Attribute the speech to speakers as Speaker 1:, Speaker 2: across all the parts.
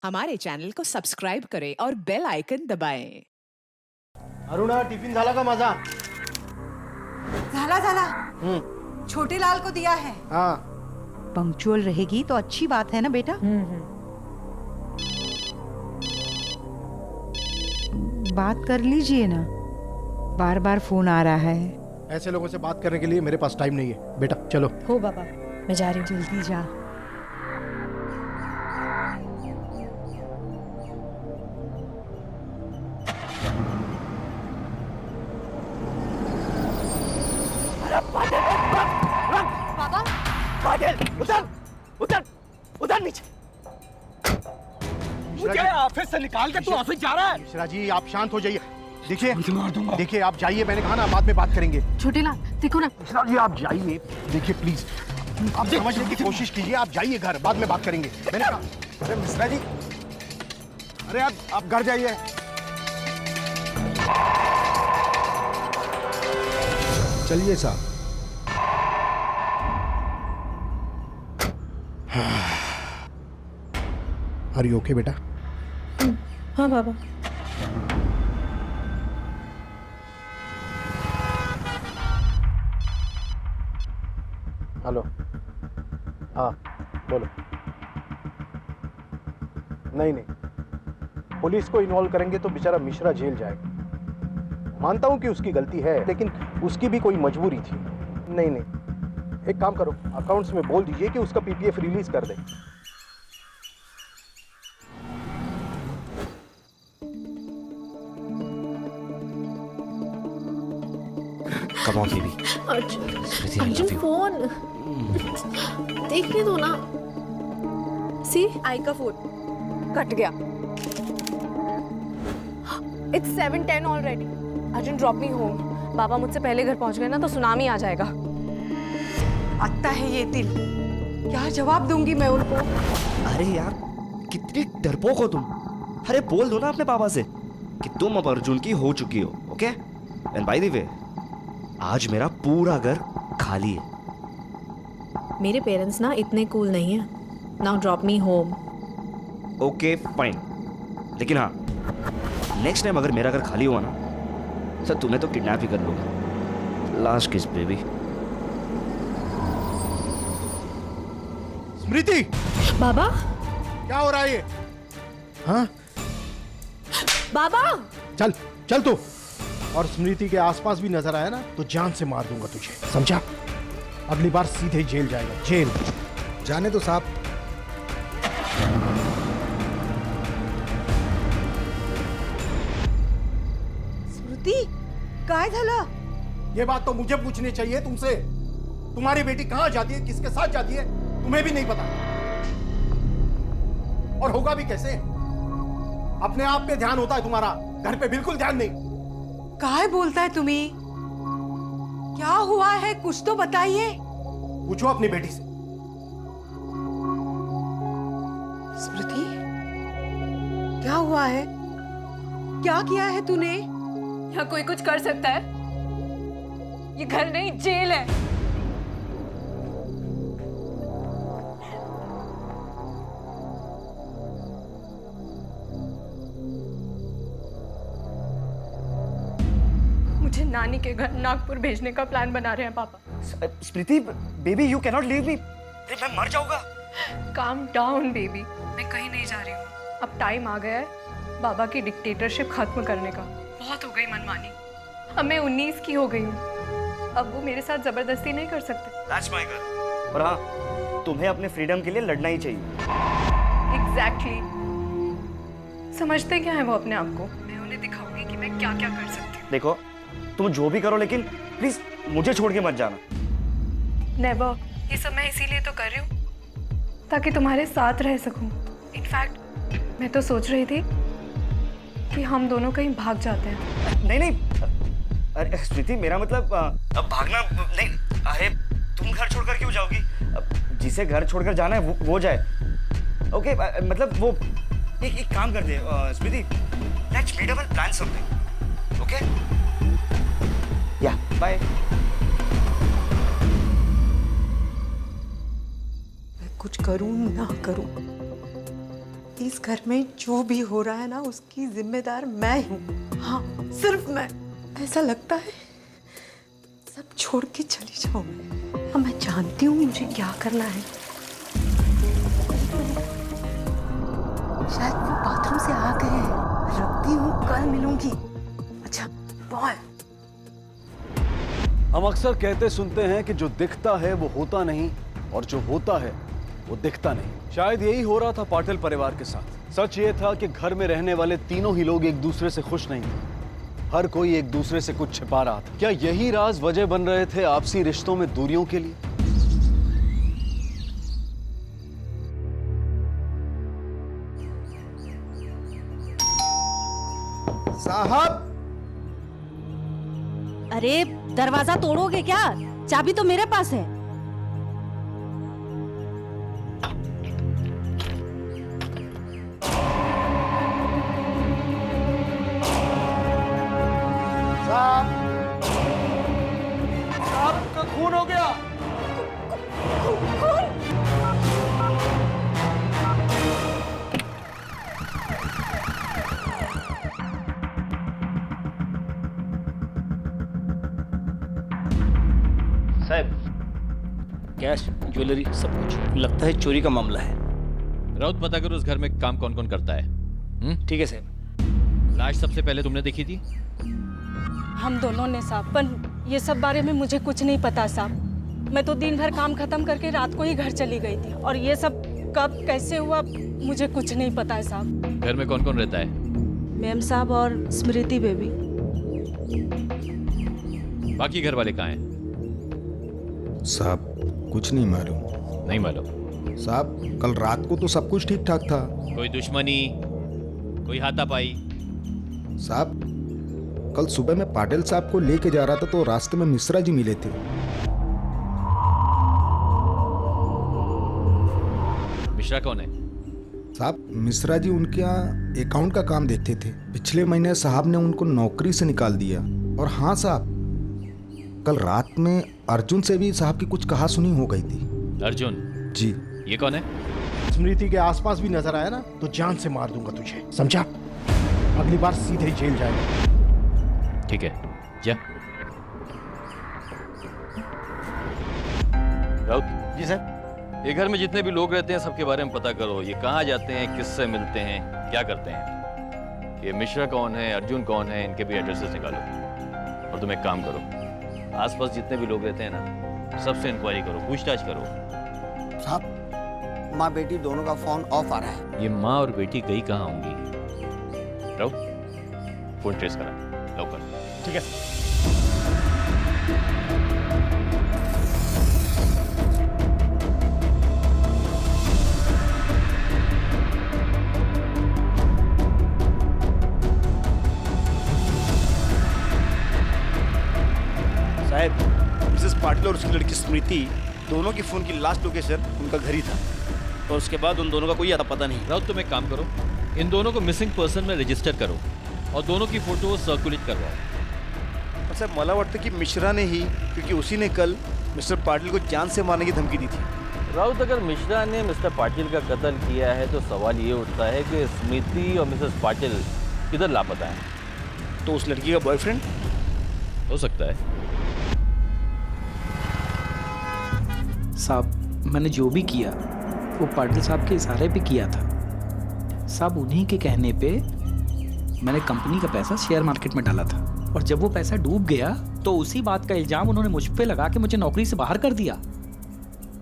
Speaker 1: हमारे चैनल को सब्सक्राइब करें और बेल आइकन दबाएं।
Speaker 2: अरुणा, टिफिन झाला का माझा?
Speaker 3: झाला झाला। छोटे लाल को दिया है।
Speaker 2: हाँ।
Speaker 3: पंक्चुअल रहेगी तो अच्छी बात है ना बेटा। बात कर लीजिए ना, बार बार फोन आ रहा है।
Speaker 2: ऐसे लोगों से बात करने के लिए मेरे पास टाइम नहीं है। बेटा चलो।
Speaker 4: हो बाबा, मैं जा रही हूँ।
Speaker 3: जल्दी जा।
Speaker 5: उधर नीचे। मुझे ऑफिस से निकाल के तू ऑफिस जा रहा है?
Speaker 2: मिश्रा जी, आप शांत हो जाइए। देखिए आप जाइए, मैंने कहा ना बाद में बात करेंगे।
Speaker 4: छोटे लाल देखो ना।
Speaker 2: मिश्रा जी आप जाइए, देखिए प्लीज आप समझने की कोशिश कीजिए। आप जाइए घर, बाद में बात करेंगे, मैंने कहा। अरे मिश्रा जी, अरे आप घर जाइए। चलिए साहब। आर यू ओके बेटा?
Speaker 4: हाँ बाबा।
Speaker 2: हेलो। हाँ बोलो। नहीं, पुलिस को इन्वॉल्व करेंगे तो बेचारा मिश्रा जेल जाएगा। मानता हूं कि उसकी गलती है, लेकिन उसकी भी कोई मजबूरी थी। नहीं, एक काम करो, अकाउंट्स में बोल दीजिए कि उसका पीपीएफ रिलीज कर दे।
Speaker 6: Come on, baby.
Speaker 4: Arjun phone देखने दो ना। सी
Speaker 7: आई का फोन कट गया। It's 7:10 already. Arjun drop me home. बाबा मुझसे पहले घर पहुंच गए ना तो सुनामी आ जाएगा।
Speaker 3: आता है ये दिल, क्या जवाब दूंगी मैं उनको?
Speaker 6: अरे यार, कितनी डरपोक हो तुम। अरे बोल दो ना अपने पापा से कि तुम अब अर्जुन की हो चुकी हो। Okay? And by the way, आज मेरा पूरा घर खाली है।
Speaker 4: मेरे पेरेंट्स ना इतने कूल नहीं है। Now drop me home.
Speaker 6: Okay fine, लेकिन हाँ, नेक्स्ट टाइम अगर मेरा घर खाली हुआ ना तो तुम्हें तो किडनैप ही कर लूंगा। लास्ट किस बेबी।
Speaker 2: स्मृति,
Speaker 4: बाबा।
Speaker 2: क्या हो रहा है ये? हाँ
Speaker 4: बाबा
Speaker 2: चल तू। और स्मृति के आसपास भी नजर आया ना तो जान से मार दूंगा तुझे, समझा? अगली बार सीधे जेल जाएगा, जेल। जाने दो साहब।
Speaker 3: स्मृति, काय झालं?
Speaker 2: ये बात तो मुझे पूछनी चाहिए तुमसे। तुम्हारी बेटी कहां जाती है, किसके साथ जाती है, तुम्हें भी नहीं पता। और होगा भी कैसे? अपने आप पे ध्यान होता है तुम्हारा, घर पे बिल्कुल ध्यान नहीं।
Speaker 3: काय बोलता है तुम्ही? क्या हुआ है, कुछ तो बताइए।
Speaker 2: पूछो अपनी बेटी से।
Speaker 3: स्मृति, क्या हुआ है? क्या किया है तूने?
Speaker 7: यहाँ कोई कुछ कर सकता है? ये घर नहीं, जेल है। मुझे नानी के घर नागपुर भेजने का प्लान बना रहे हैं पापा।
Speaker 6: Smriti baby, you cannot leave me. मैं मर जाऊंगा।
Speaker 7: काम डाउन बेबी, मैं कहीं नहीं जा रही हूँ। अब टाइम आ गया है बाबा की डिक्टेटरशिप खत्म करने का। बहुत हो गई मनमानी। अब मैं 19 की हो गई हूँ। अब वो मेरे साथ जबरदस्ती नहीं कर सकते।
Speaker 6: That's my girl। और हाँ, तुम्हें अपने फ्रीडम के लिए लड़ना ही चाहिए।
Speaker 7: एग्जैक्टली। समझते क्या है वो अपने आप को? मैं उन्हें दिखाऊंगी कि मैं क्या क्या कर सकती हूँ।
Speaker 6: देखो, तुम जो भी करो, लेकिन प्लीज मुझे छोड़ के मत जाना।
Speaker 7: नेवर। ये सब मैं इसीलिए तो कर रही हूँ ताकि तुम्हारे साथ रह सकूं। इनफैक्ट मैं तो सोच रही थी कि हम दोनों कहीं भाग जाते हैं।
Speaker 6: नहीं, अरे स्मृति, मेरा मतलब अब भागना नहीं। अरे तुम घर छोड़कर क्यों जाओगी? जिसे घर छोड़कर जाना है वो जाए। ओके, मतलब वो एक काम कर दे Smriti, let's meet up and plan something. Okay? या बाय।
Speaker 3: कुछ करूं ना करूं, इस घर में जो भी हो रहा है ना उसकी जिम्मेदार मैं हूँ। हाँ, सिर्फ मैं। ऐसा लगता है सब छोड़ के चली जाऊँ मैं। अब मैं जानती हूँ मुझे क्या करना है। शायद वो बाथरूम से आ गए हैं। रखती हूँ, कल मिलूंगी। अच्छा बॉय।
Speaker 8: हम अक्सर कहते सुनते हैं कि जो दिखता है वो होता नहीं और जो होता है वो दिखता नहीं। शायद यही हो रहा था पाटिल परिवार के साथ। सच ये था कि घर में रहने वाले तीनों ही लोग एक दूसरे से खुश नहीं थे। हर कोई एक दूसरे से कुछ छिपा रहा था। क्या यही राज वजह बन रहे थे आपसी रिश्तों में दूरियों के लिए?
Speaker 2: साहब,
Speaker 9: अरे दरवाजा तोड़ोगे क्या? चाबी तो मेरे पास है।
Speaker 5: साहब का खून हो गया।
Speaker 10: साहब, कैश, ज्वेलरी, सब कुछ। लगता है चोरी का मामला है।
Speaker 11: राउत, पता करो उस घर में काम कौन कौन करता है।
Speaker 10: ठीक है साहब।
Speaker 11: लाश सबसे पहले तुमने देखी थी?
Speaker 9: हम दोनों ने साहब, पर ये सब बारे में मुझे कुछ नहीं पता साहब। मैं तो दिन भर काम खत्म करके रात को ही घर चली गई थी और ये सब कब कैसे हुआ मुझे कुछ नहीं पता है साहब।
Speaker 11: घर में कौन कौन रहता है?
Speaker 9: मैम साहब और स्मृति बेबी।
Speaker 11: बाकी घर वाले कहाँ हैं?
Speaker 12: साहब कुछ नहीं मालूम।
Speaker 11: नहीं मालूम?
Speaker 12: साहब कल रात को तो सब कुछ ठीक ठाक था।
Speaker 11: कोई दुश्मनी, कोई हाथापाई?
Speaker 12: साहब कल सुबह मैं पाटिल साहब को लेके जा रहा था तो रास्ते में मिश्रा जी मिले थे।
Speaker 11: मिश्रा कौन है?
Speaker 12: साहब मिश्रा जी उनके यहाँ अकाउंट का काम देखते थे। पिछले महीने साहब ने उनको नौकरी से निकाल दिया। और हाँ साहब, कल रात में अर्जुन से भी साहब की कुछ कहा सुनी हो गई थी।
Speaker 11: अर्जुन?
Speaker 12: जी।
Speaker 11: ये कौन है?
Speaker 2: स्मृति के आसपास भी नजर आया ना तो जान से मार दूंगा तुझे, समझा? अगली बार सीधे जेल जाएगा।
Speaker 11: ठीक है, जा। राउत
Speaker 10: जी सर।
Speaker 11: ये घर में जितने भी लोग रहते हैं सबके बारे में पता करो। ये कहाँ जाते हैं, किससे मिलते हैं, क्या करते हैं। ये मिश्रा कौन है, अर्जुन कौन है, इनके भी एड्रेसेस निकालो। और तुम एक काम करो, आसपास जितने भी लोग रहते हैं ना सबसे इंक्वायरी करो, पूछताछ करो।
Speaker 10: साहब माँ बेटी दोनों का फोन ऑफ आ रहा है।
Speaker 11: ये माँ और बेटी गई कहाँ होंगी? राउत, फोन ट्रेस करा लवकर।
Speaker 2: ठीक है।
Speaker 10: साहब मिसेस पाटिल और उसकी लड़की स्मृति दोनों की फोन की लास्ट लोकेशन उनका घर ही था और उसके बाद उन दोनों का कोई अता पता नहीं।
Speaker 11: राउत, तुम एक काम करो, इन दोनों को मिसिंग पर्सन में रजिस्टर करो और दोनों की फोटो सर्कुलेट करवाओ।
Speaker 10: सर मला वाटतं की मिश्रा ने ही, क्योंकि उसी ने कल मिस्टर पाटिल को जान से मारने की धमकी दी थी।
Speaker 11: राउत, अगर मिश्रा ने मिस्टर पाटिल का कत्ल किया है तो सवाल ये उठता है कि स्मृति और मिसेस पाटिल किधर लापता है।
Speaker 10: तो उस लड़की का बॉयफ्रेंड
Speaker 11: हो सकता है।
Speaker 5: साहब मैंने जो भी किया वो पाटिल साहब के इशारे पे किया था। साहब उन्हीं के कहने पे मैंने कंपनी का पैसा शेयर मार्केट में डाला था और जब वो पैसा डूब गया तो उसी बात का इल्जाम उन्होंने मुझ पे लगा के मुझे नौकरी से बाहर कर दिया।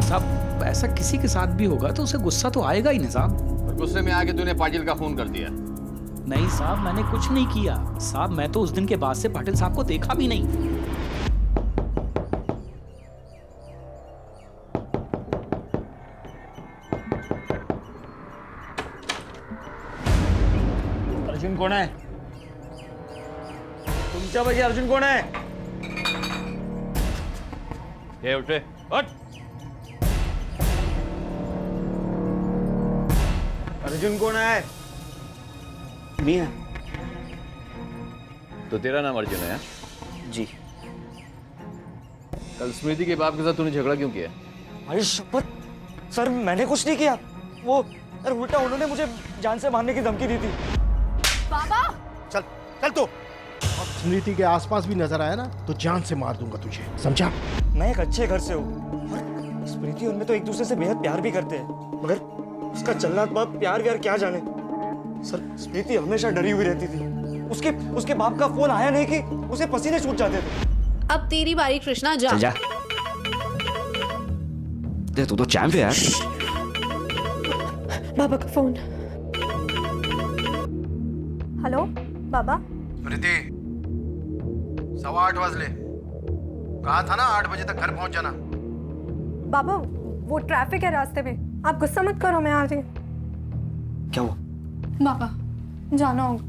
Speaker 5: साहब ऐसा किसी के साथ भी होगा तो उसे गुस्सा तो आएगा ही ना साहब।
Speaker 11: और गुस्से में आके तूने पाटिल का खून कर दिया?
Speaker 5: नहीं साहब मैंने कुछ नहीं किया साहब। मैं तो उस दिन के बाद से पाटिल साहब को देखा भी नहीं।
Speaker 10: अर्जुन कोण आहे? तुमच्यापैकी अर्जुन कोण आहे?
Speaker 11: ये उठे, उठ।
Speaker 10: अर्जुन कोण आहे? मी है।
Speaker 11: तो तेरा नाम अर्जुन है?
Speaker 10: जी।
Speaker 11: कल स्मृति के बाप के साथ तूने झगड़ा क्यों किया?
Speaker 10: अरे शपथ सर, मैंने कुछ नहीं किया। वो
Speaker 6: अरे उल्टा उन्होंने मुझे जान से मारने की धमकी दी थी।
Speaker 7: बाबा
Speaker 2: चल चल तो। अब स्मृति के आसपास भी नजर आया ना तो जान से मार दूंगा तुझे, समझा?
Speaker 6: मैं एक अच्छे घर से हूँ और स्मृति उनमें तो एक दूसरे से बेहद प्यार भी करते हैं, मगर उसका चलना बाप प्यार व्यार क्या जाने। सर स्मृति हमेशा डरी हुई रहती थी। उसके बाप का फोन आया नहीं कि उसे पसीने छूट जाते थे।
Speaker 4: अब तेरी बारी कृष्णा, जा।
Speaker 6: चल जा। दे तू तो चैंप है यार।
Speaker 7: बाबा का फोन। हेलो बाबा।
Speaker 2: स्मृति 8:15 बजले, कहा था ना 8 बजे तक घर पहुंच जाना।
Speaker 7: बाबा वो ट्रैफिक है रास्ते में, आप गुस्सा मत करो, मैं आ रही।
Speaker 6: क्या हुआ?
Speaker 7: बाबा जाना होगा।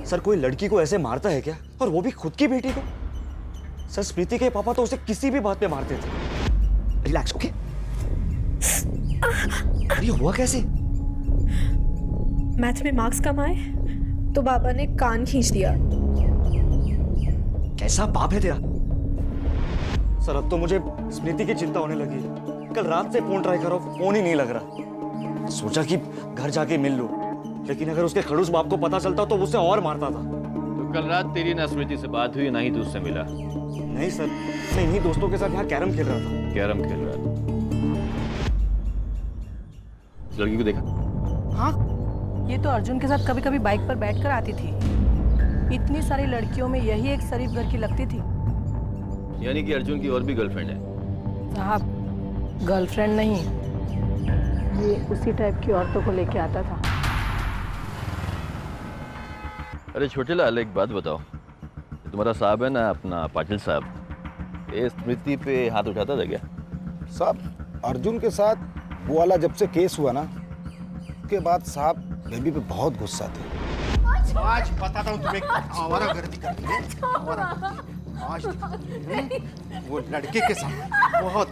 Speaker 6: सर कोई लड़की को ऐसे मारता है क्या, और वो भी खुद की बेटी को? सर स्मृति के पापा तो उसे किसी भी बात पे मारते थे। Relax, okay? ये हुआ कैसे?
Speaker 7: मैथ में मार्क्स कम आए तो बाबा ने कान खींच दिया।
Speaker 6: कैसा बाप है तेरा? सर अब तो मुझे स्मृति की चिंता होने लगी है। कल रात से फोन ट्राई करो, फोन ही नहीं लग रहा। सोचा कि घर जाके मिल लो, लेकिन अगर उसके खड़ूस बाप को पता चलता तो उसे और मारता था।
Speaker 11: तो कल रात तेरी ना स्मृति से बात हुई, ना ही तू उससे मिला?
Speaker 6: नहीं सर, मैं इन्हीं दोस्तों के साथ यहाँ कैरम खेल रहा था।
Speaker 11: कैरम खेल रहा था? इस लड़की को देखा?
Speaker 9: हाँ, ये तो अर्जुन के साथ कभी कभी बाइक पर बैठकर आती थी। इतनी सारी लड़कियों में यही एक शरीफ घर की लगती थी।
Speaker 11: यानी कि अर्जुन की और भी गर्लफ्रेंड है?
Speaker 9: साहब गर्लफ्रेंड नहीं, ये उसी टाइप की औरतों को लेके आता था।
Speaker 11: अरे छोटे लाल, एक बात बताओ, तुम्हारा साहब है ना अपना पाटिल साहब, ये स्मृति पे हाथ उठाता था क्या?
Speaker 12: साहब अर्जुन के साथ वो वाला जब से केस हुआ ना, उसके बाद साहब बेबी पे बहुत गुस्सा थे।
Speaker 2: आज बताता हूँ तुम्हें आवारा गर्दी करते हैं। आज वो लड़के के साथ बहुत।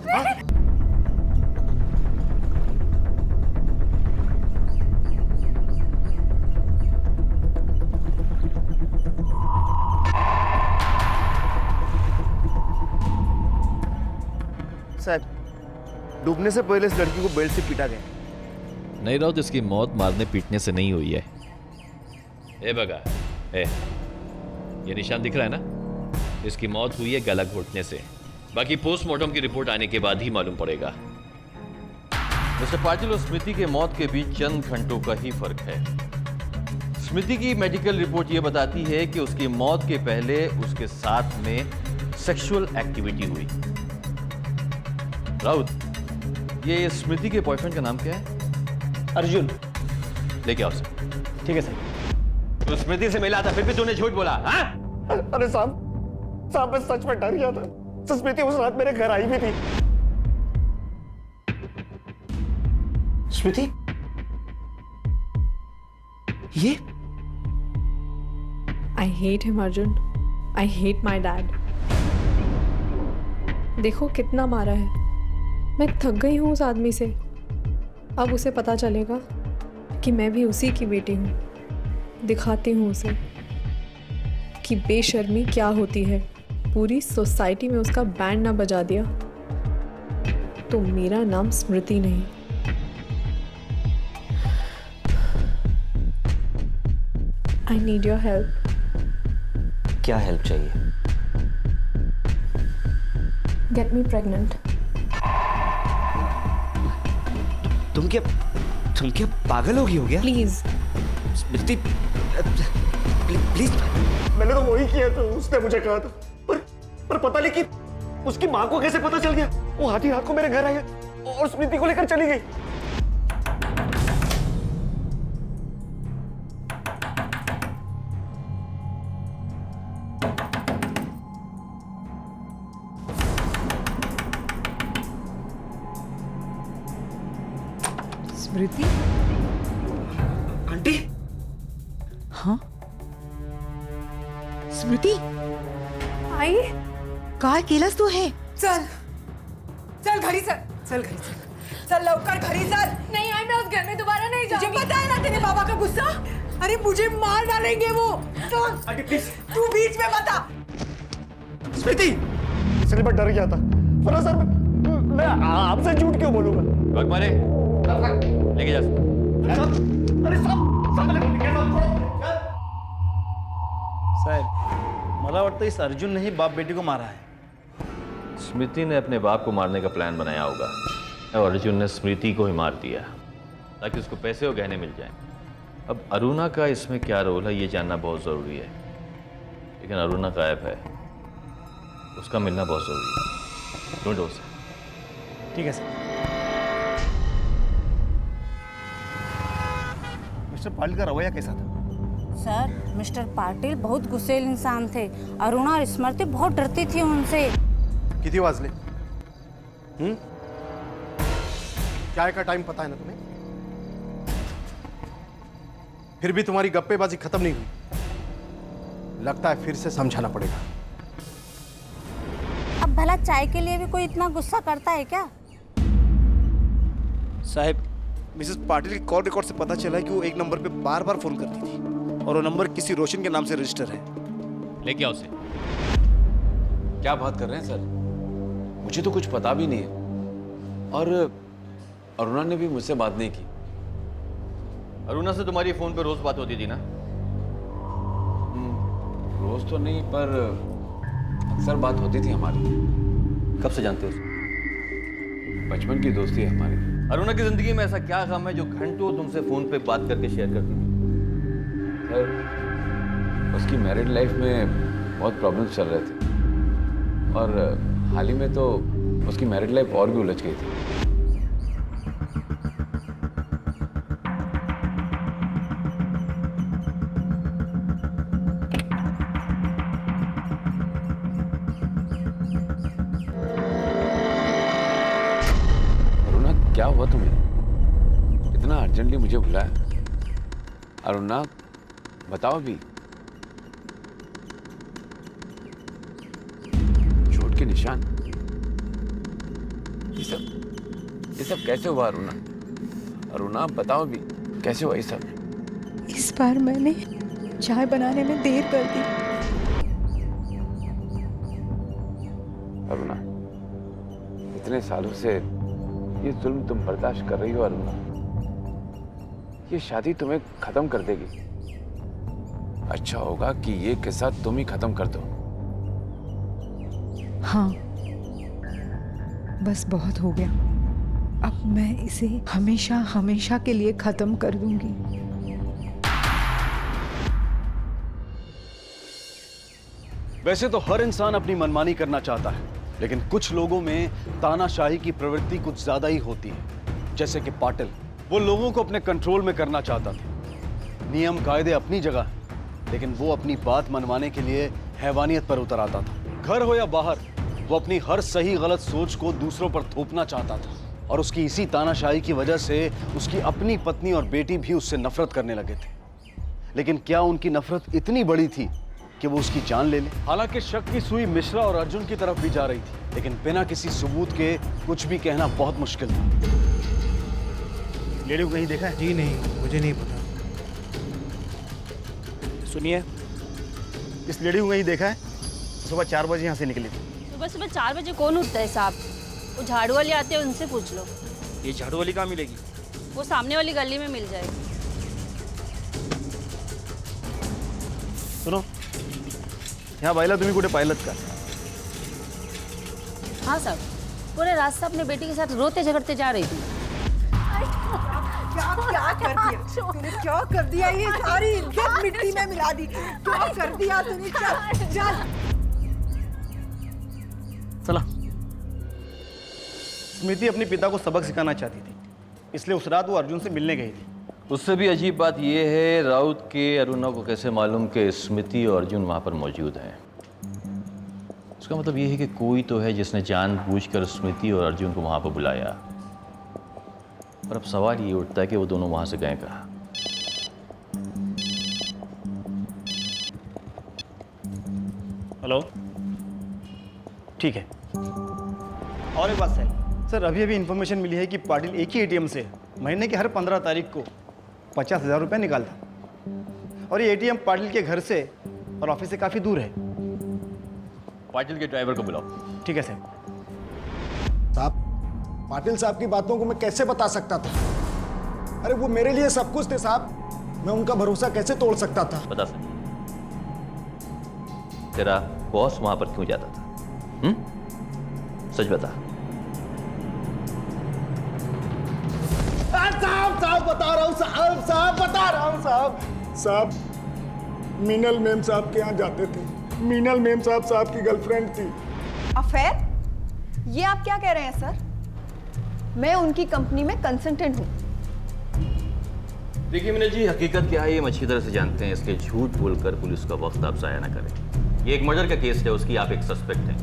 Speaker 10: सर डूबने से पहले इस लड़की को बेल्ट से पीटा गया।
Speaker 11: नहीं राउत, इसकी मौत मारने पीटने से नहीं हुई है। ए बगा, ये निशान दिख रहा है ना, इसकी मौत हुई है गला घोटने से। बाकी पोस्टमार्टम की रिपोर्ट आने के बाद ही मालूम पड़ेगा। मिस्टर पाटिल और स्मृति के मौत के बीच चंद घंटों का ही फर्क है। स्मृति की मेडिकल रिपोर्ट यह बताती है कि उसकी मौत के पहले उसके साथ में सेक्सुअल एक्टिविटी हुई। राउत, ये स्मृति के बॉयफ्रेंड का नाम क्या है?
Speaker 6: अर्जुन।
Speaker 11: लेके आओ सर।
Speaker 6: ठीक है सर।
Speaker 11: तो स्मृति से मिला था, फिर भी तूने झूठ बोला? हाँ?
Speaker 6: अरे साहब मैं सच में डर गया था। स्मृति उस रात मेरे घर आई भी थी। स्मृति, ये
Speaker 4: I hate him, Arjun. I hate my dad. देखो कितना मारा है। मैं थक गई हूँ उस आदमी से। अब उसे पता चलेगा कि मैं भी उसी की बेटी हूँ। दिखाती हूँ उसे कि बेशर्मी क्या होती है। पूरी सोसाइटी में उसका बैंड ना बजा दिया तो मेरा नाम स्मृति नहीं। I need your help.
Speaker 6: क्या हेल्प चाहिए?
Speaker 4: Get me pregnant.
Speaker 6: तुम क्या पागल हो गया?
Speaker 4: Please.
Speaker 6: Smriti please. मैंने तो वही किया था, उसने मुझे कहा था, पर पता नहीं कि उसकी माँ को कैसे पता चल गया। वो हाथी रात को मेरे घर आई और स्मृति को लेकर चली गई।
Speaker 1: स्मृति?
Speaker 6: आंटी?
Speaker 1: हाँ स्मृति
Speaker 7: आई
Speaker 3: काय केलंस तू हे?
Speaker 13: चल चल घरी चल, चल घरी चल, चल लवकर घरी चल।
Speaker 7: नहीं आई, मैं उस घर में दोबारा नहीं
Speaker 13: मुझे
Speaker 7: जाऊंगी।
Speaker 13: पता है ना तेरे बाबा का गुस्सा। अरे मुझे मार डालेंगे वो। चल
Speaker 6: आंटी प्लीज।
Speaker 13: तू बीच में बता।
Speaker 6: स्मृति, इसलिए मैं डर गया था, वरना सर मैं आपसे झूठ क्यों बोलूंगा?
Speaker 11: भाग मारे, लेके जा।
Speaker 6: अरे साहब, मला वाटतं इस अर्जुन ने ही बाप बेटी को मारा है।
Speaker 11: स्मृति ने अपने बाप को मारने का प्लान बनाया होगा और अर्जुन ने स्मृति को ही मार दिया ताकि उसको पैसे और गहने मिल जाएं। अब अरुणा का इसमें क्या रोल है ये जानना बहुत ज़रूरी है, लेकिन अरुणा गायब है, उसका मिलना बहुत ज़रूरी है। ढूंढो उसे।
Speaker 6: ठीक है सर। मिस्टर पाटिल का रवैया कैसा था?
Speaker 14: सर, मिस्टर पाटिल बहुत गुस्सेल इंसान थे। अरुणा और स्मृति बहुत डरती थी उनसे।
Speaker 2: कितने वाजले? चाय का टाइम पता है ना तुम्हें? फिर भी तुम्हारी गप्पेबाजी खत्म नहीं हुई। लगता है फिर से समझाना पड़ेगा।
Speaker 14: अब भला चाय के लिए भी कोई इतना गुस्सा करता है क्या?
Speaker 10: साहब, मिसेस पाटिल के कॉल रिकॉर्ड से पता चला है कि वो एक नंबर पे बार बार फोन करती थी और वो नंबर किसी रोशन के नाम से रजिस्टर है।
Speaker 11: लेके आओ उसे।
Speaker 8: क्या बात कर रहे हैं सर? मुझे तो कुछ पता भी नहीं है और अरुणा ने भी मुझसे बात नहीं की।
Speaker 11: अरुणा से तुम्हारी फोन पे रोज बात होती थी ना?
Speaker 8: रोज तो नहीं पर अक्सर बात होती थी हमारी।
Speaker 11: कब से जानते हो उसे?
Speaker 8: बचपन की दोस्ती है हमारी।
Speaker 11: अरुणा की जिंदगी में ऐसा क्या गम है जो घंटों तुमसे फोन पे बात करके शेयर करती थी?
Speaker 8: सर, उसकी मैरिड लाइफ में बहुत प्रॉब्लम्स चल रहे थे और हाल ही में तो उसकी मैरिड लाइफ और भी उलझ गई थी। अरुणा, क्या हुआ तुम्हें? इतना अर्जेंटली मुझे बुलाया? अरुणा, बताओ भी। चोट के निशान? ये सब कैसे हुआ अरुणा? अरुणा, बताओ भी, कैसे हुआ ये सब?
Speaker 3: इस बार मैंने चाय बनाने में देर कर दी।
Speaker 8: अरुणा, इतने सालों से ये जुल्म तुम बर्दाश्त कर रही हो अरुणा। ये शादी तुम्हें खत्म कर देगी। अच्छा होगा कि ये किस्सा तुम ही खत्म कर दो।
Speaker 3: हाँ, बस बहुत हो गया। अब मैं इसे हमेशा हमेशा के लिए खत्म कर दूंगी।
Speaker 8: वैसे तो हर इंसान अपनी मनमानी करना चाहता है, लेकिन कुछ लोगों में तानाशाही की प्रवृत्ति कुछ ज्यादा ही होती है। जैसे कि पाटिल, वो लोगों को अपने कंट्रोल में करना चाहता था। नियम कायदे अपनी जगह, लेकिन वो अपनी बात मनवाने के लिए हैवानियत पर उतर आता था। घर हो या बाहर, वो अपनी हर सही गलत सोच को दूसरों पर थोपना चाहता था और उसकी इसी तानाशाही की वजह से उसकी अपनी पत्नी और बेटी भी उससे नफरत करने लगे थे। लेकिन क्या उनकी नफरत इतनी बड़ी थी कि वो उसकी जान ले ले? हालांकि शक की सुई मिश्रा और अर्जुन की तरफ भी जा रही थी, लेकिन बिना किसी सबूत के कुछ भी कहना बहुत मुश्किल था।
Speaker 10: लेडी को कहीं देखा है?
Speaker 2: जी नहीं, मुझे नहीं पता।
Speaker 10: सुनिए, इस लेडी को कहीं देखा है? सुबह 4 बजे यहाँ से निकली थी।
Speaker 14: सुबह सुबह 4 बजे कौन उठता है साहब? वो झाड़ू वाले आते हैं, उनसे पूछ लो।
Speaker 10: ये झाड़ू वाली कहाँ मिलेगी?
Speaker 14: वो सामने वाली गली में मिल जाएगी।
Speaker 10: सुनो, यहाँ बायला तुम्ही कुठे पाहिलत का?
Speaker 14: हाँ साहब, पूरे रास्ता अपने बेटी के साथ रोते झगड़ते जा रही थी।
Speaker 13: क्या कर दिया तूने? क्या कर दिया? ये सारी इज्जत मिट्टी में मिला दी। क्या कर दिया तूने? चल चल
Speaker 10: चला। स्मृति अपने पिता को सबक सिखाना चाहती थी, इसलिए उस रात वो अर्जुन से मिलने गई थी।
Speaker 11: उससे भी अजीब बात यह है, राउत के अरुणा को कैसे मालूम कि स्मृति और अर्जुन वहाँ पर मौजूद हैं? उसका मतलब ये है कि कोई तो है जिसने जानबूझकर स्मृति और अर्जुन को वहाँ पर बुलाया। और अब सवाल ये उठता है कि वो दोनों वहाँ से गए कहाँ?
Speaker 10: हेलो, ठीक है। और एक बात सर, अभी इन्फॉर्मेशन मिली है कि पाटिल एक ही एटीएम से महीने के हर 15 तारीख को 50,000 रुपये निकालता। और ये एटीएम पाटिल के घर से और ऑफिस से काफ़ी दूर है।
Speaker 11: पाटिल के ड्राइवर को बुलाओ।
Speaker 10: ठीक है सर।
Speaker 12: साहब, पाटिल साहब की बातों को मैं कैसे बता सकता था? अरे वो मेरे लिए सब कुछ थे साहब, मैं उनका भरोसा कैसे तोड़ सकता था?
Speaker 11: बता सकते, तेरा बॉस वहां पर क्यों जाता था? सच बता।
Speaker 12: साहब बता रहा हूँ साहब बता रहा हूँ साहब मीनल मेम साहब के यहाँ जाते थे। मीनल मेम साहब की गर्लफ्रेंड थी।
Speaker 13: अफेयर? ये आप क्या कह रहे हैं सर? मैं उनकी कंपनी में कंसल्टेंट हूँ।
Speaker 11: देखिए मीनल जी, हकीकत क्या है ये हम अच्छी तरह से जानते हैं, इसलिए झूठ बोलकर पुलिस का वक्त आप जाया ना करें। ये एक मर्डर का केस है, उसकी आप एक सस्पेक्ट हैं,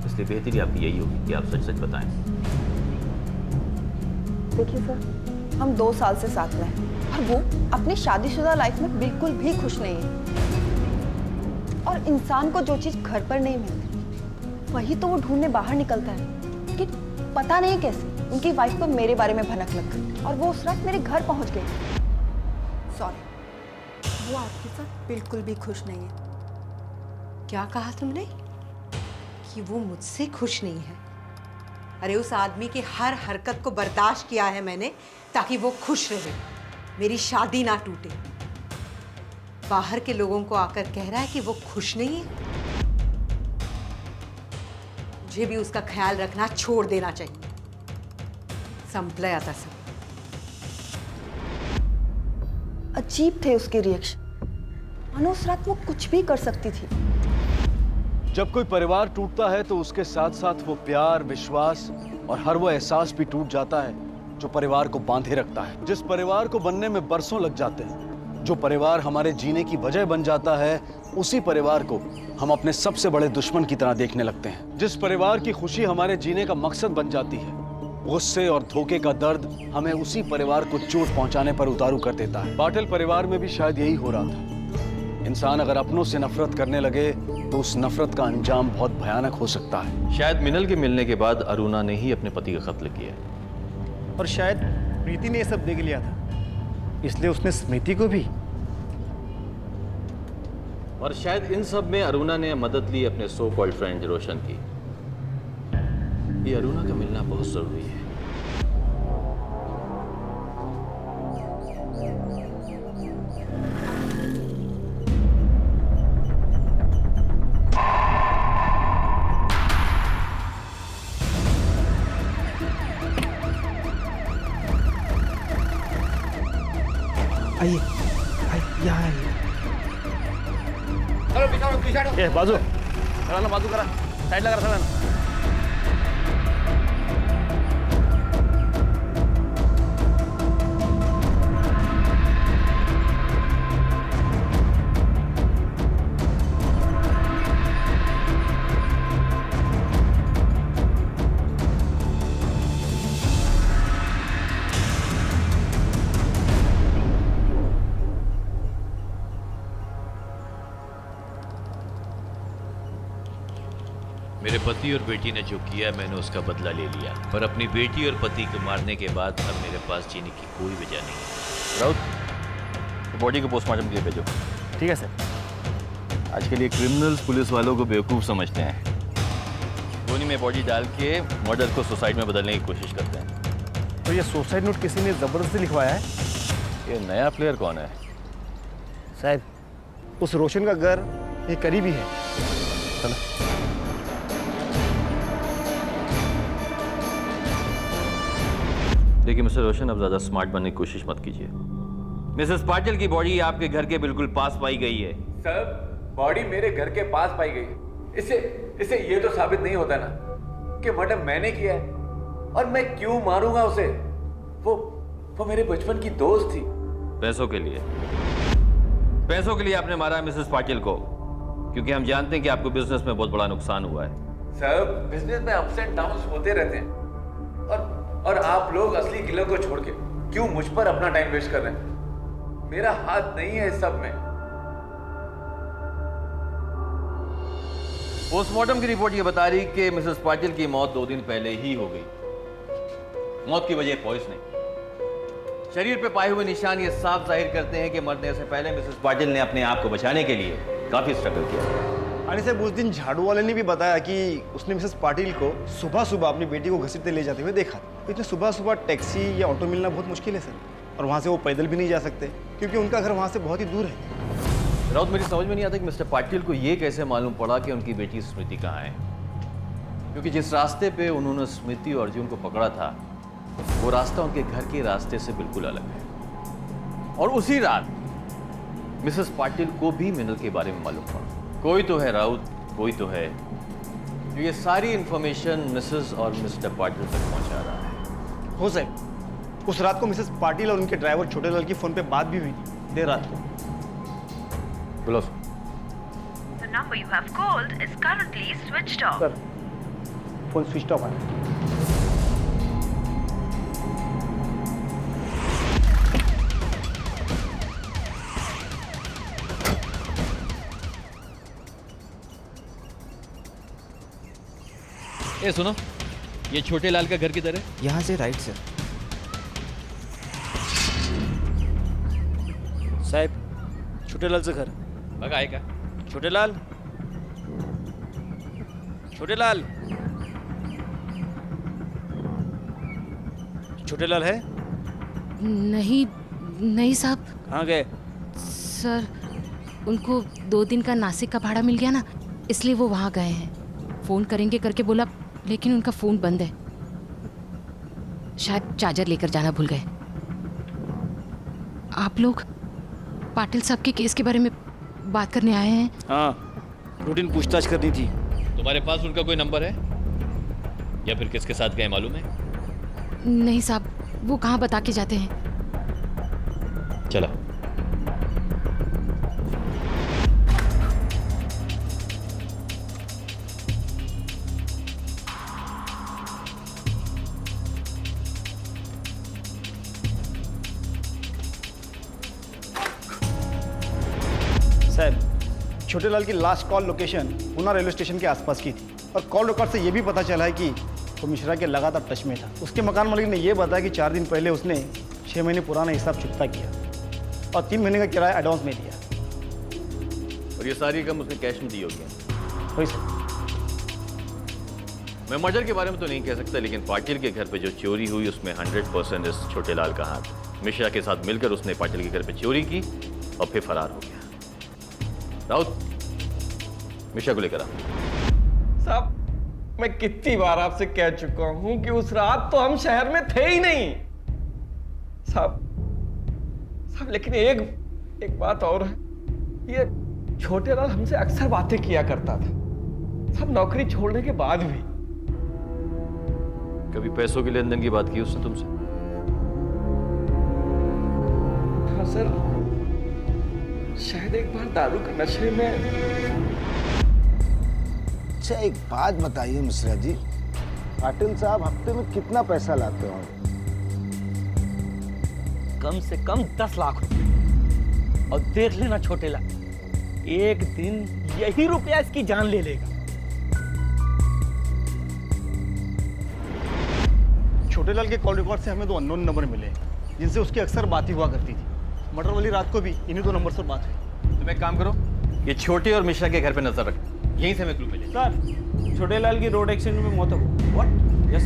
Speaker 11: इसलिए बेहतरी आपकी यही होगी कि आप सच सच बताएं।
Speaker 13: देखिए सर, हम 2 साल से साथ में हैं और वो अपनी शादीशुदा लाइफ में बिल्कुल भी खुश नहीं है। और इंसान को जो चीज घर पर नहीं मिलती वही तो वो ढूंढने बाहर निकलता है। लेकिन पता नहीं कैसे उनकी वाइफ को मेरे बारे में भनक लग गई और वो उस रात मेरे घर पहुंच गई। सॉरी, वो आपके साथ बिल्कुल भी खुश नहीं है।
Speaker 3: क्या कहा तुमने? कि वो मुझसे खुश नहीं है? अरे उस आदमी की हर हरकत को बर्दाश्त किया है मैंने ताकि वो खुश रहे, मेरी शादी ना टूटे। बाहर के लोगों को आकर कह रहा है कि वो खुश नहीं है। मुझे भी उसका ख्याल रखना छोड़ देना चाहिए। संभला आता सब।
Speaker 13: अजीब थे उसके रिएक्शन, मानो उस रात वो कुछ भी कर सकती थी।
Speaker 8: जब कोई परिवार टूटता है तो उसके साथ साथ वो प्यार, विश्वास और हर वो एहसास भी टूट जाता है जो परिवार को बांधे रखता है। जिस परिवार को बनने में बरसों लग जाते हैं, जो परिवार हमारे जीने की वजह बन जाता है, उसी परिवार को हम अपने सबसे बड़े दुश्मन की तरह देखने लगते हैं। जिस परिवार की खुशी हमारे जीने का मकसद बन जाती है, गुस्से और धोखे का दर्द हमें उसी परिवार को चोट पहुंचाने पर उतारू कर देता है। पाटिल परिवार में भी शायद यही हो रहा था। इंसान अगर अपनों से नफरत करने लगे तो उस नफरत का अंजाम बहुत भयानक हो सकता है।
Speaker 11: शायद मिनल के मिलने के बाद अरुणा ने ही अपने पति का कत्ल किया,
Speaker 10: और शायद प्रीति ने ये सब देख लिया था, इसलिए उसने स्मृति को भी।
Speaker 11: और शायद इन सब में अरुणा ने मदद ली अपने सो कॉल्ड फ्रेंड रोशन की। ये अरुणा का मिलना बहुत जरूरी है।
Speaker 5: आइए यहाँ आइए।
Speaker 10: ए बाजू करा, बाजू करा, साइड लगा रहा ना।
Speaker 11: मेरे पति और बेटी ने जो किया मैंने उसका बदला ले लिया, और अपनी बेटी और पति को मारने के बाद अब मेरे पास जीने की कोई वजह नहीं है। राउत, बॉडी को पोस्टमार्टम के लिए भेजो।
Speaker 10: ठीक है सर।
Speaker 11: आज के लिए क्रिमिनल्स पुलिस वालों को बेवकूफ़ समझते हैं। धोनी में बॉडी डाल के मर्डर को सुसाइड में बदलने की कोशिश करते हैं।
Speaker 10: तो ये सुसाइड नोट किसी ने जबरदस्ती लिखवाया है?
Speaker 11: ये नया प्लेयर कौन है?
Speaker 10: शायद उस रोशन का घर ये करीबी है। चलो।
Speaker 11: देखिए मिस्टर रोशन, अब ज़्यादा स्मार्ट बनने की कोशिश मत कीजिए। मिसेस पाटिल की बॉडी आपके घर के बिल्कुल पास पाई गई है।
Speaker 15: सर, बॉडी मेरे घर के पास पाई गई है। इससे ये तो साबित नहीं होता ना कि मर्डर मैंने किया है, और मैं क्यों मारूंगा उसे? वो मेरे बचपन की दोस्त थी।
Speaker 11: पैसों के लिए, पैसों के लिए आपने मारा मिसेस पाटिल को, क्योंकि हम जानते हैं कि आपको बिजनेस में बहुत बड़ा नुकसान हुआ है।
Speaker 15: सर, बिजनेस में अप्स एंड डाउन्स होते रहते हैं, और आप लोग असली किलर को छोड़ के क्यों मुझ पर अपना टाइम वेस्ट कर रहे हैं? मेरा हाथ नहीं है इस सब में।
Speaker 11: पोस्टमार्टम की रिपोर्ट ये बता रही कि मिसेस पाटिल की मौत 2 दिन पहले ही हो गई। मौत की वजह पॉइजनिंग। शरीर पे पाए हुए निशान ये साफ जाहिर करते हैं कि मरने से पहले मिसेस पाटिल ने अपने आप को बचाने के लिए काफी स्ट्रगल किया।
Speaker 10: अरे साहब उस दिन झाड़ू वाले ने भी बताया कि उसने मिसेस पाटिल को सुबह सुबह अपनी बेटी को घसीटते ले जाते हुए देखा। इतने सुबह सुबह टैक्सी या ऑटो मिलना बहुत मुश्किल है सर, और वहाँ से वो पैदल भी नहीं जा सकते क्योंकि उनका घर वहाँ से बहुत ही दूर है।
Speaker 11: राउत, मेरी समझ में नहीं आता कि मिस्टर पाटिल को ये कैसे मालूम पड़ा कि उनकी बेटी स्मृति कहाँ है, क्योंकि जिस रास्ते पे उन्होंने स्मृति और अर्जुन को पकड़ा था वो रास्ता उनके घर के रास्ते से बिल्कुल अलग है। और उसी रात मिसेस पाटिल को भी मिनल के बारे में मालूम पड़ा। कोई तो है राउत, कोई तो है जो ये सारी इंफॉर्मेशन मिसेस और मिस्टर पाटिल तक पहुंचा रहा है।
Speaker 10: हो साहब, उस रात को मिसेस पाटिल और उनके ड्राइवर छोटे लाल की फोन पे बात भी हुई थी देर रात को।
Speaker 11: बोलो
Speaker 16: The number you have called is currently switched off.
Speaker 2: Sir phone switch off है।
Speaker 11: ए सुनो, ये छोटे लाल का घर किधर है?
Speaker 17: यहाँ से राइट सर।
Speaker 10: साहब छोटे लाल से घर
Speaker 11: भगा है क्या?
Speaker 10: छोटे लाल, छोटे लाल, छोटे लाल है?
Speaker 18: नहीं नहीं साहब।
Speaker 10: कहाँ गए?
Speaker 18: सर उनको 2 दिन का नासिक का भाड़ा मिल गया ना, इसलिए वो वहाँ गए हैं। फ़ोन करेंगे करके बोला, लेकिन उनका फ़ोन बंद है। शायद चार्जर लेकर जाना भूल गए। आप लोग पाटिल साहब के केस के बारे में बात करने आए हैं?
Speaker 10: हाँ, रूटीन पूछताछ करनी थी।
Speaker 11: तुम्हारे पास उनका कोई नंबर है या फिर किसके साथ गए मालूम है?
Speaker 18: नहीं साहब, वो कहाँ बता के जाते हैं।
Speaker 11: चला।
Speaker 10: साहब छोटे लाल की last call location Poona railway station के आसपास की थी, और कॉल रिकॉर्ड से ये भी पता चला है कि वो मिश्रा के लगातार टच में था। उसके मकान मालिक ने यह बताया कि 4 दिन पहले उसने 6 महीने पुराना हिसाब चुकता किया और 3 महीने का किराया एडवांस में दिया।
Speaker 11: और ये सारी रकम उसने कैश में दी होगी?
Speaker 10: वही सर।
Speaker 11: मैं मर्डर के बारे में तो नहीं कह सकता, लेकिन पाटिल के घर पे जो चोरी हुई उसमें 100% इस छोटे लाल का हाथ। मिश्रा के साथ मिलकर उसने पाटिल के घर पे चोरी की और फिर फरार हो गया। राउत, मिश्रा को लेकर आ।
Speaker 19: साहब मैं कितनी बार आपसे कह चुका हूं कि उस रात तो हम शहर में थे ही नहीं साहब, लेकिन एक बात और है, ये छोटे लाल हमसे अक्सर बातें किया करता था साहब, नौकरी छोड़ने के बाद भी।
Speaker 11: कभी पैसों के लेन देन की बात की उसने तुमसे?
Speaker 19: हाँ सर, शायद एक बार दारू के नशे में।
Speaker 12: अच्छा एक बात बताइए मिश्रा जी, पाटिल साहब हफ्ते में कितना पैसा लाते हो?
Speaker 19: कम से कम 10 लाख रुपए। और देख लेना छोटे लाल, एक दिन यही रुपया इसकी जान ले लेगा।
Speaker 10: छोटे लाल के कॉल रिकॉर्ड से हमें 2 अननोन नंबर मिले जिनसे उसकी अक्सर बात ही हुआ करती थी। मर्डर वाली रात को भी इन्हीं 2 नंबर से बात हुई।
Speaker 11: तुम एक काम करो, ये छोटे और मिश्रा के घर पे नजर रख, यहीं से हमें क्लू मिले।
Speaker 19: सर छोटे लाल की रोड एक्सीडेंट में मौत हो गई। व्हाट? यस।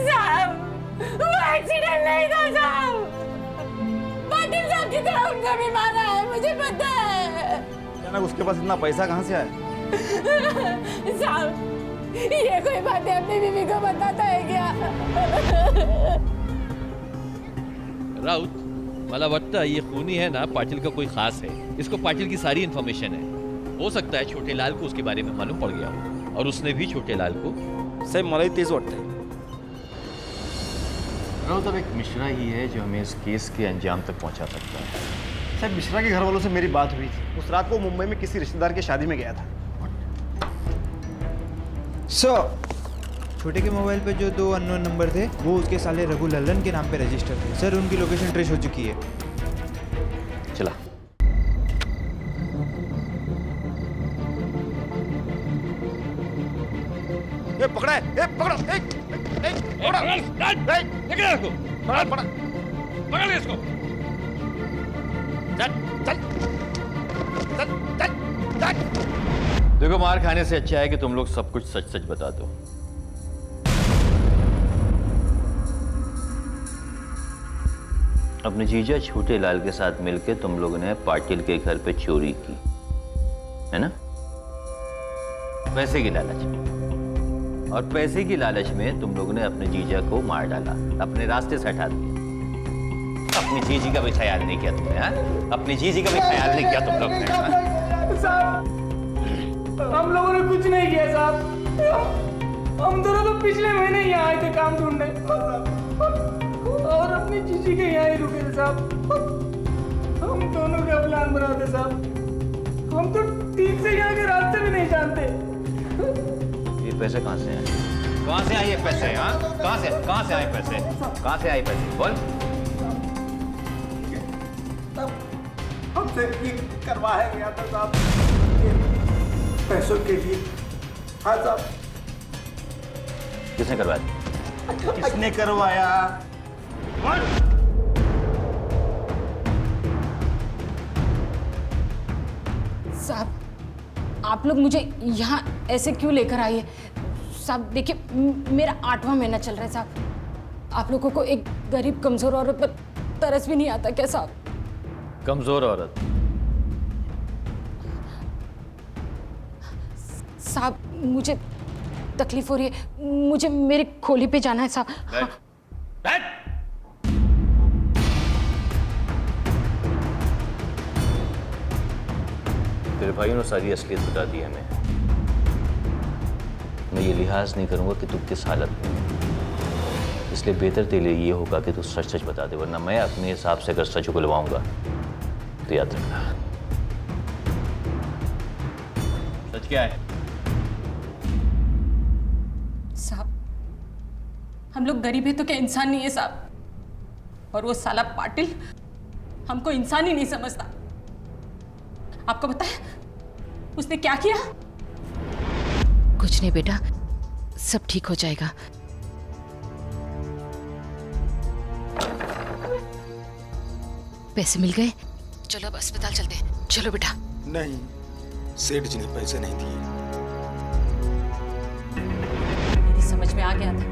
Speaker 14: साहब वो एक्सीडेंट नहीं था साहब, पाटिल साहब की तरह उनका भी मारा है, मुझे पता है।
Speaker 10: अचानक उसके पास इतना पैसा कहाँ से आया?
Speaker 14: साहब ये कोई बातें अपनी बीवी को बताता है क्या?
Speaker 11: राउत, मला वाटतं ये खूनी है ना, पाटिल का कोई खास है। इसको पाटिल की सारी इन्फॉर्मेशन है। हो सकता है छोटे लाल को उसके बारे में मालूम पड़ गया हो और उसने भी छोटे लाल को।
Speaker 10: साहब मलाई तेज वाटत है।
Speaker 11: राउत, अब एक मिश्रा ही है जो हमें इस केस के अंजाम तक पहुंचा सकता है।
Speaker 10: साहब मिश्रा के घर वालों से मेरी बात हुई थी। उस रात को मुंबई में किसी रिश्तेदार की शादी में गया था।
Speaker 17: छोटे के मोबाइल पे जो 2 अननोन नंबर थे वो उसके साले रघु लल्लन के नाम पे रजिस्टर थे। सर उनकी लोकेशन ट्रेस हो चुकी है।
Speaker 11: चला।
Speaker 6: ए पकड़ा है, ए पकड़ो, ए पकड़ा, पकड़ा,
Speaker 11: पकड़ ले इसको।
Speaker 6: चल चल चल चल चल।
Speaker 11: देखो, मार खाने से अच्छा है कि तुम लोग सब कुछ सच सच बता दो। अपने जीजा छोटे लाल के साथ मिलकर तुम लोगों ने पाटिल के घर पे चोरी की, है ना? पैसे की लालच में। और पैसे की लालच में तुम लोगों ने अपने जीजा को मार डाला, अपने रास्ते से हटा दिया। अपनी जीजी का भी ख्याल नहीं किया तुमने, हाँ? अपनी जीजी का भी ख्याल नहीं किया तुम लोग ने, हाँ?
Speaker 19: साहब, हम लोगों ने कुछ नहीं किया साहब। हम दोनों तो पिछले महीने यहाँ आए थे काम ढूंढने और अपनी जीजी के यहाँ ही रुके थे साहब। हम दोनों का प्लान बना थे साहब। हम तो ठीक से यहाँ के रास्ते भी नहीं जानते।
Speaker 11: ये पैसे कहाँ से आए? कहाँ से आए ये पैसे? हाँ, कहाँ से आए पैसे? कहाँ से आए पैसे? बोल।
Speaker 19: हमसे ये करवाया गया था साहब, पैसों के लिए। हाँ साहब।
Speaker 11: किसने करवाया?
Speaker 19: किसने करवाया?
Speaker 18: साहब, आप लोग मुझे यहाँ ऐसे क्यों लेकर आई है? साहब देखिए, मेरा 8वां महीना चल रहा है साहब। आप लोगों को एक गरीब कमजोर औरत पर तरस भी नहीं आता क्या साहब?
Speaker 11: कमजोर औरत?
Speaker 18: साहब मुझे तकलीफ हो रही है, मुझे मेरी खोली पे जाना है साहब। हाँ।
Speaker 11: तेरे भाइयों ने सारी असलियत बता दी हमें। मैं ये लिहाज नहीं करूंगा कि तू किस हालत में है, इसलिए बेहतर तेरे लिए ये होगा कि तू सच सच बता दे, वरना मैं अपने हिसाब से अगर सच उगलवाऊंगा तो याद रखना। सच क्या है?
Speaker 18: साहब, हम लोग गरीब हैं तो क्या इंसान नहीं है साहब? और वो साला पाटिल हमको इंसान ही नहीं समझता। आपको पता है उसने क्या किया? कुछ नहीं बेटा, सब ठीक हो जाएगा। पैसे मिल गए? चलो अब अस्पताल चलते हैं। चलो बेटा।
Speaker 12: नहीं, सेठ जी ने पैसे नहीं दिए।
Speaker 18: मेरी समझ में आ गया था,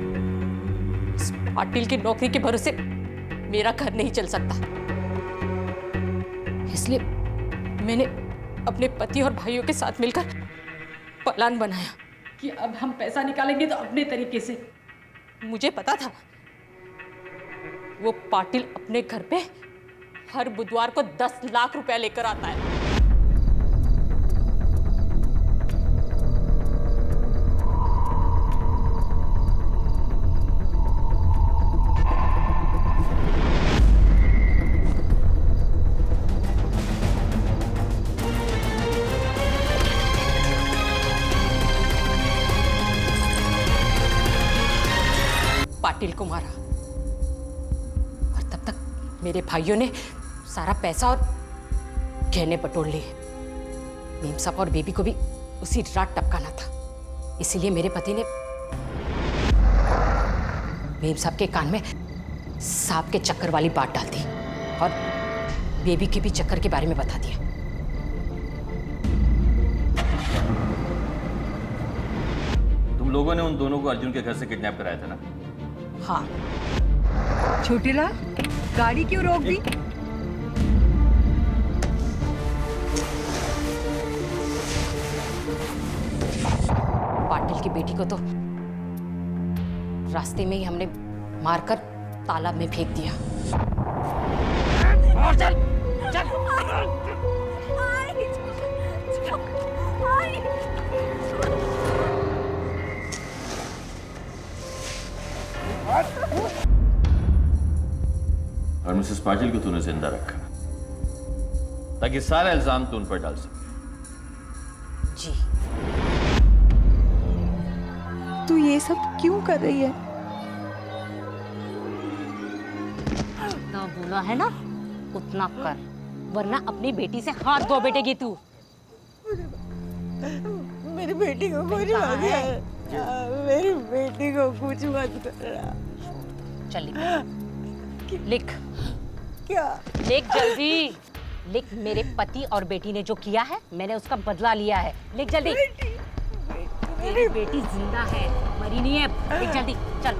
Speaker 18: इस पाटिल की नौकरी के भरोसे मेरा घर नहीं चल सकता। इसलिए मैंने अपने पति और भाइयों के साथ मिलकर प्लान बनाया कि अब हम पैसा निकालेंगे तो अपने तरीके से। मुझे पता था वो पाटिल अपने घर पे हर बुधवार को 10 लाख रुपया लेकर आता है। पाटिल को मारा और तब तक मेरे भाइयों ने सारा पैसा और गहने बटोर लिए। मीम साहब और बेबी को भी उसी रात टपकाना था, इसीलिए मेरे पति ने मीम साहब के कान में सांप के चक्कर वाली बात डाल दी और बेबी के भी चक्कर के बारे में बता दिया।
Speaker 11: तुम लोगों ने उन दोनों को अर्जुन के घर से किडनैप कराया था ना?
Speaker 18: हाँ।
Speaker 14: छोटेलाल, गाड़ी क्यों रोक दी?
Speaker 18: पाटिल की बेटी को तो रास्ते में ही हमने मारकर तालाब में फेंक दिया।
Speaker 14: चल, चल।
Speaker 11: और मिसेस पाटिल को तूने जिंदा रखा ताकि सारा इल्जाम तू उन पर डाल सके।
Speaker 18: जी।
Speaker 3: तू ये सब क्यों कर रही है?
Speaker 18: जितना बोला है ना उतना कर, वरना अपनी बेटी से हाथ धो बैठेगी तू।
Speaker 14: मेरी बेटी को कुछ मत कर, मेरी बेटी को कुछ मत करना।
Speaker 20: चल लिख।
Speaker 14: क्या
Speaker 20: लिख जल्दी लिख। मेरे पति और बेटी ने जो किया है मैंने उसका बदला लिया है। लिख जल्दी। मेरी बेटी जिंदा है, मरी नहीं है। लिख जल्दी चल।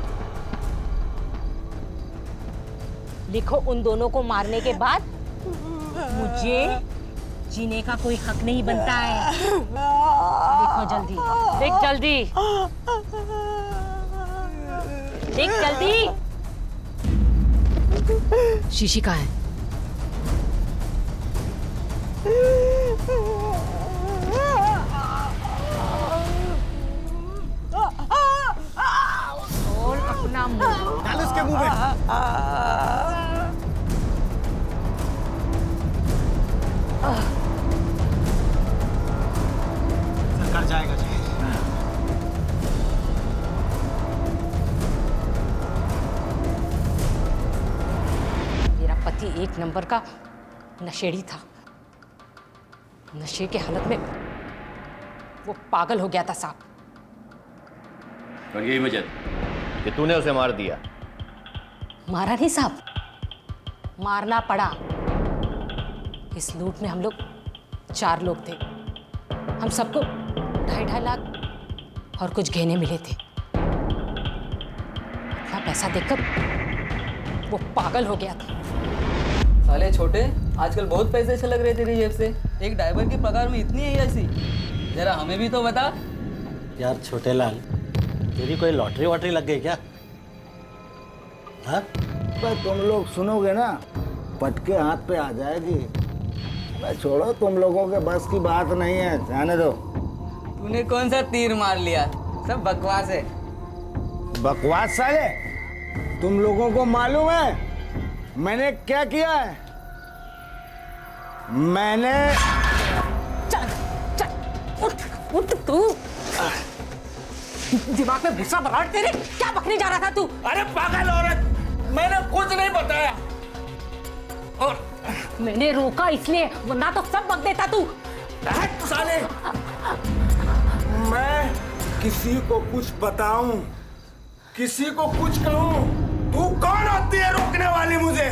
Speaker 20: लिखो उन दोनों को मारने के बाद मुझे जीने का कोई हक नहीं बनता है। लिखो जल्दी। लिख जल्दी। लिख जल्दी। शीशी कहाँ है? और अपना मुंह
Speaker 10: डाल इसके मुंह में। सरकार जाएगा जी।
Speaker 20: मेरा पति एक नंबर का नशेड़ी था। नशे के हालत में वो पागल हो गया था साहब।
Speaker 11: और यही वजह कि तूने उसे मार दिया?
Speaker 20: मारा नहीं साहब, मारना पड़ा। इस लूट में हम लोग 4 लोग थे। हम सबको 2.5 लाख और कुछ गहने मिले थे। इतना पैसा देखकर वो पागल हो गया था।
Speaker 21: साले छोटे, आजकल बहुत पैसे छलक रहे तेरी जेब से। एक ड्राइवर की पगार में इतनी है ऐसी? जरा हमें भी तो बता।
Speaker 22: यार छोटे लाल, तेरी कोई लॉटरी वॉटरी लग गई क्या? हाँ?
Speaker 23: पर तुम लोग सुनोगे ना, पटके हाथ पे आ जाएगी। मैं छोड़ो, तुम लोगों के बस की बात नहीं है, जाने दो।
Speaker 21: तूने कौन सा तीर मार लिया? सब बकवास है।
Speaker 23: बकवास साले? तुम लोगों को मालूम है मैंने क्या किया है? मैंने
Speaker 20: चल चल उठ उठ। तू दिमाग में भूसा भरा तेरे। क्या बकने जा रहा था तू?
Speaker 19: अरे पागल औरत, मैंने कुछ नहीं बताया। और
Speaker 20: मैंने रोका इसलिए, वरना तो सब बक देता तू।
Speaker 23: साले, मैं किसी को कुछ बताऊं, किसी को कुछ कहूं, तू कौन होती है रोकने वाली मुझे?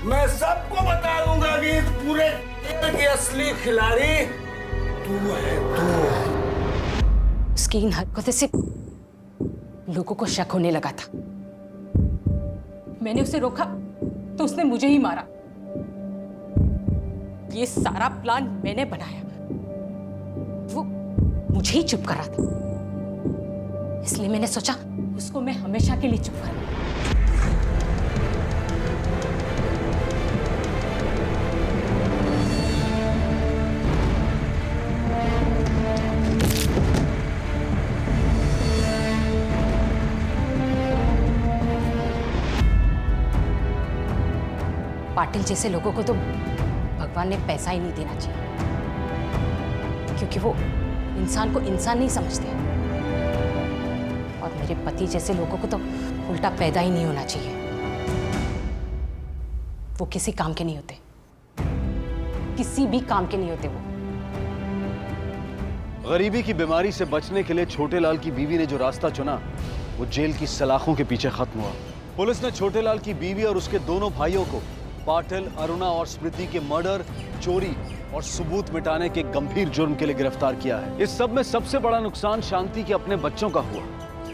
Speaker 23: मैं सबको बता दूंगा कि इस पूरे खेल की असली खिलाड़ी तू है, तू।
Speaker 20: उसकी इन हरकतों से लोगों को शक होने लगा था। मैंने उसे रोका तो उसने मुझे ही मारा। ये सारा प्लान मैंने बनाया। वो मुझे ही चुप कर रहा था, इसलिए मैंने सोचा उसको मैं हमेशा के लिए चुप कर दूं। पाटिल जैसे लोगों को तो भगवान ने पैसा ही नहीं देना चाहिए, क्योंकि वो इंसान को इंसान नहीं समझते। और मेरे पति जैसे लोगों को तो उल्टा पैदा ही नहीं होना चाहिए। वो किसी काम के नहीं होते, किसी भी काम के नहीं होते वो।
Speaker 8: गरीबी की बीमारी से बचने के लिए छोटे लाल की बीवी ने जो रास्ता चुना, वो जेल की सलाखों के पीछे खत्म हुआ। पुलिस ने छोटे लाल की बीवी और उसके दोनों भाइयों को पाटिल, अरुणा और स्मृति के मर्डर, चोरी और सबूत मिटाने के गंभीर जुर्म के लिए गिरफ्तार किया है। इस सब में सबसे बड़ा नुकसान शांति के अपने बच्चों का हुआ।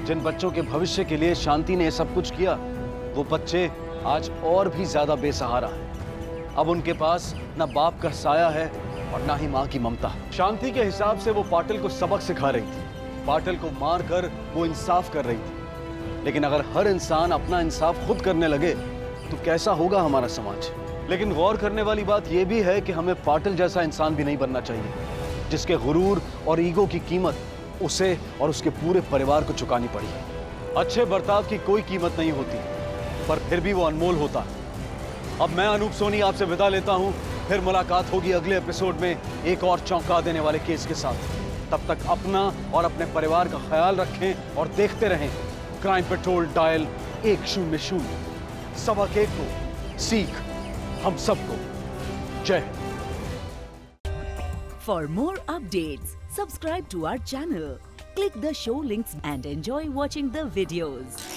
Speaker 8: जिन बच्चों के भविष्य के लिए शांति ने सब कुछ किया, वो बच्चे आज और भी ज्यादा बेसहारा हैं। अब उनके पास न बाप का साया है और ना ही माँ की ममता। शांति के हिसाब से वो पाटिल को सबक सिखा रही थी। पाटिल को मारकर वो इंसाफ कर रही थी। लेकिन अगर हर इंसान अपना इंसाफ खुद करने लगे तो कैसा होगा हमारा समाज। लेकिन गौर करने वाली बात यह भी है कि हमें पाटिल जैसा इंसान भी नहीं बनना चाहिए, जिसके गुरूर और ईगो की कीमत उसे और उसके पूरे परिवार को चुकानी पड़ी। अच्छे बर्ताव की कोई कीमत नहीं होती, पर फिर भी वो अनमोल होता है। अब मैं अनूप सोनी आपसे विदा लेता हूं। फिर मुलाकात होगी अगले एपिसोड में एक और चौंका देने वाले केस के साथ। तब तक अपना और अपने परिवार का ख्याल रखें और देखते रहें क्राइम पेट्रोल डायल 100। सबक एक को, सीख हम सबको। जय।
Speaker 1: For more updates,
Speaker 4: Subscribe to our channel, click the show links and enjoy watching the videos.